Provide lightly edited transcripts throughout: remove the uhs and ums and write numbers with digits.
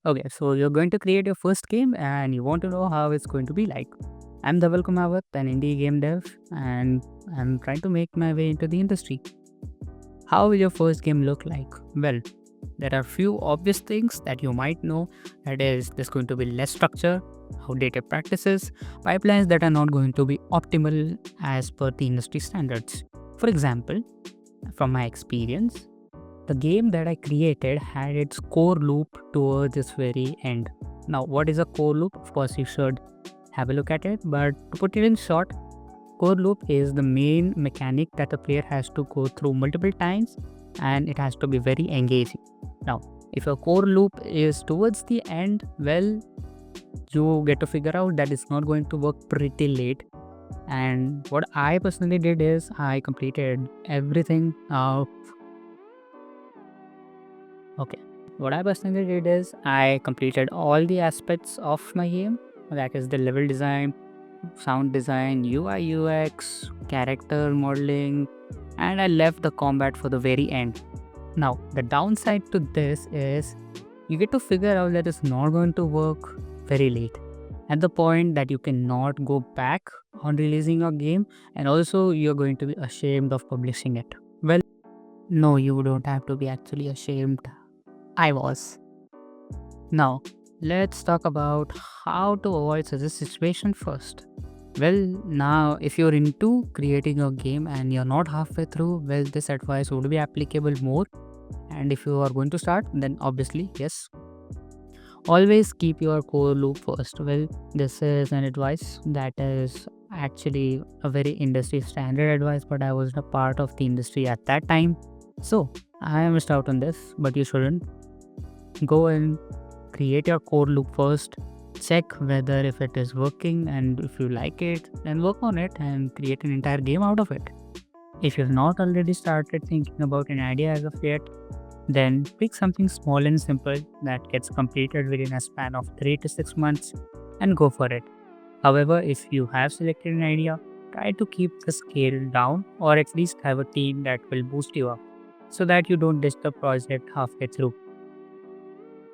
Okay, so you're going to create your first game and you want to know how it's going to be like. I'm Dhaval, an indie game dev, and I'm trying to make my way into the industry. How will your first game look like? Well, there are few obvious things that you might know. That is, there's going to be less structure, outdated practices, pipelines that are not going to be optimal as per the industry standards. For example, from my experience, the game that I created had its core loop towards its very end. Now, what is a core loop? Of course, you should have a look at it, but to put it in short, core loop is the main mechanic that the player has to go through multiple times and it has to be very engaging. Now, if your core loop is towards the end, well, you get to figure out that it's not going to work pretty late. And what I personally did is I completed everything. Okay. What I personally did is I completed all the aspects of my game. That is the level design, sound design, UI UX, character modeling, and I left the combat for the very end. Now, the downside to this is you get to figure out that it's not going to work very late. At the point that you cannot go back on releasing your game, and also you're going to be ashamed of publishing it. Well, no, you don't have to be actually ashamed. I was. Now, let's talk about how to avoid such a situation first. Well, now, if you're into creating a game and you're not halfway through, well, this advice would be applicable more. And if you are going to start, then obviously, yes. Always keep your core loop first. Well, this is an advice that is actually a very industry standard advice, but I wasn't a part of the industry at that time. So, I missed out on this, but you shouldn't. Go and create your core loop first, check whether if it is working, and if you like it, then work on it and create an entire game out of it. If you've not already started thinking about an idea as of yet, then pick something small and simple that gets completed within a span of 3 to 6 months and go for it. However, if you have selected an idea, try to keep the scale down or at least have a team that will boost you up so that you don't ditch the project halfway through.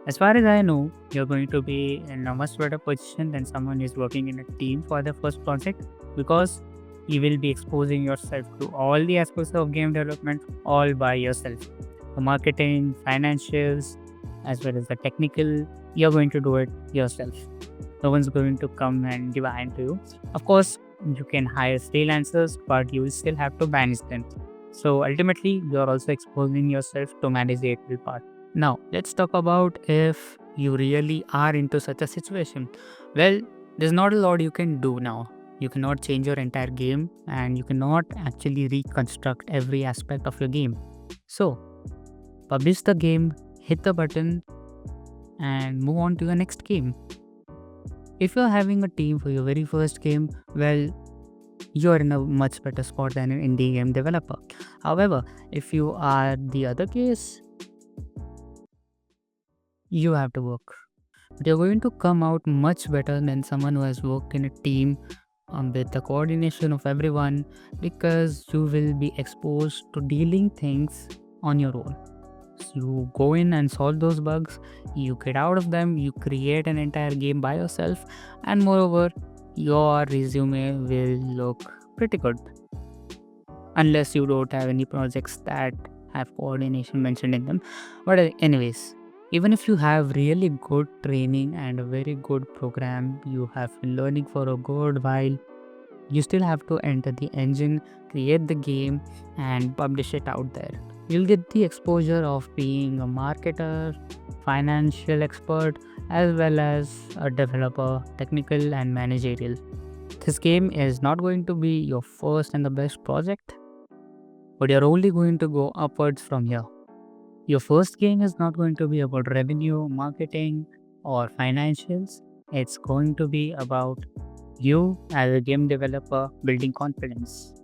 As far as I know, you're going to be in a much better position than someone who's working in a team for their first project because you will be exposing yourself to all the aspects of game development all by yourself. The marketing, financials, as well as the technical, you're going to do it yourself. No one's going to come and give a hand to you. Of course, you can hire freelancers, but you will still have to manage them. So ultimately, you're also exposing yourself to manage the actual part. Now, let's talk about if you really are into such a situation. Well, there's not a lot you can do now. You cannot change your entire game and you cannot actually reconstruct every aspect of your game. So, publish the game, hit the button, and move on to your next game. If you're having a team for your very first game, well, you're in a much better spot than an indie game developer. However, if you are the other case, you have to work. But you're going to come out much better than someone who has worked in a team with the coordination of everyone because you will be exposed to dealing things on your own. So you go in and solve those bugs, you get out of them, you create an entire game by yourself, and moreover, your resume will look pretty good. Unless you don't have any projects that have coordination mentioned in them. But anyways, even if you have really good training and a very good program, you have been learning for a good while, you still have to enter the engine, create the game, and publish it out there. You'll get the exposure of being a marketer, financial expert, as well as a developer, technical and managerial. This game is not going to be your first and the best project, but you're only going to go upwards from here. Your first game is not going to be about revenue, marketing, or financials. It's going to be about you as a game developer building confidence.